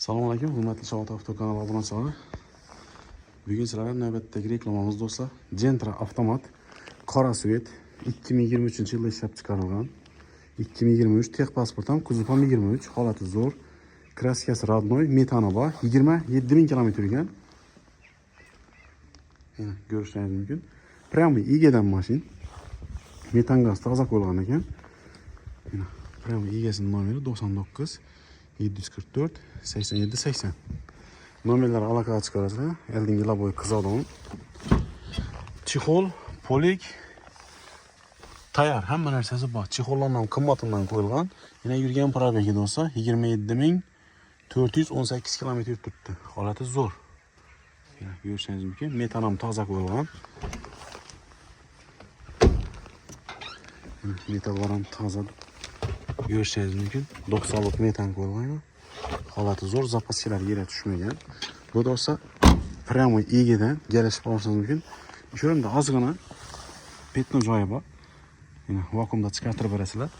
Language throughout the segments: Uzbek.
Assalomu alaykum, hurmatli Shavot Avto kanali obunachilari. Bugun sizlarga navbatdagi reklamamiz do'stlar. Gentra avtomat qora svet 2023-yilda ishlab chiqarilgan. 2023 texpasport ham kuzov ham 23, holati zo'r. Kraskasi родной, metani bor, 27000 km yurgan. Mana ko'rishingiz mumkin. Prямо egadan mashin. Metan gaz toza qo'yilgan ekan. Mana prямо egasining nomeri 99 744 87 80. Nomerlar aloqaga chiqarasizlar. Eldingi laboy qizadon. Chexol, polik, tayyor, hamma narsasi bor. Chexollardan qimmatindan qo'yilgan. Yana yurgan probegi bo'lsa 27418 km yurib turibdi. Holati zo'r. Mana ko'rishingiz mumkin. Metan ham toza qo'yilgan. Metallar ham toza. Ko'rishingiz mumkin. 90 metan qo'yilgan. Holati zo'r, zapaskalar yerga tushmagan. Bu do'stlar prямо egadan kelishib olsangiz mumkin. Shu yerda ozgina petno joyi bor. Mana vakuumda chiqartirib berasizlar.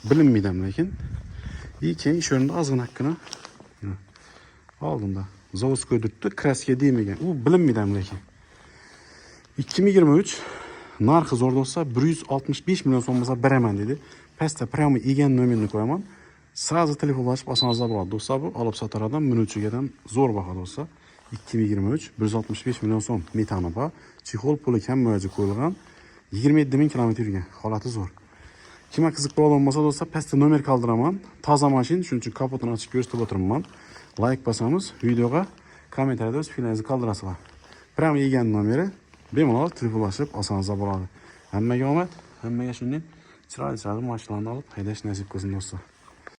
Bilinmaydi lekin. Keyin shu yerda ozgina oldinda zavodskoy turibdi, kraska deymagan. U bilinmaydi lekin. 2023 narxi zo'r do'stlar, 165 million so'm bo'lsa beraman dedi. Pastda prямо egan nomerni qo'yaman. Sразу telefonlashib olsangiz bo'ladi do'stlar. Bu olib sotardan minutchigadan zo'r baho do'stlar. 2023 165 million so'm metani bor. Chexol puli ham mo'ji qo'yilgan. 27000 km yurgan. Holati zo'r. Kimga qiziq bo'ladigan bo'lsa do'stlar, pastda nomer qoldiraman. Toza mashin, shuning uchun kapotini ochib ko'rsatib o'tiraman. Like bosamiz, videoga kommentariyada o'z fikringizni qoldirasizlar. Prямо egan nomeri bemalol telefonlashib olsangiz bo'ladi. Hammaga omad, hammaga shunday chiroyli mashinalarni olib haydash nasib qilsin do'stlar.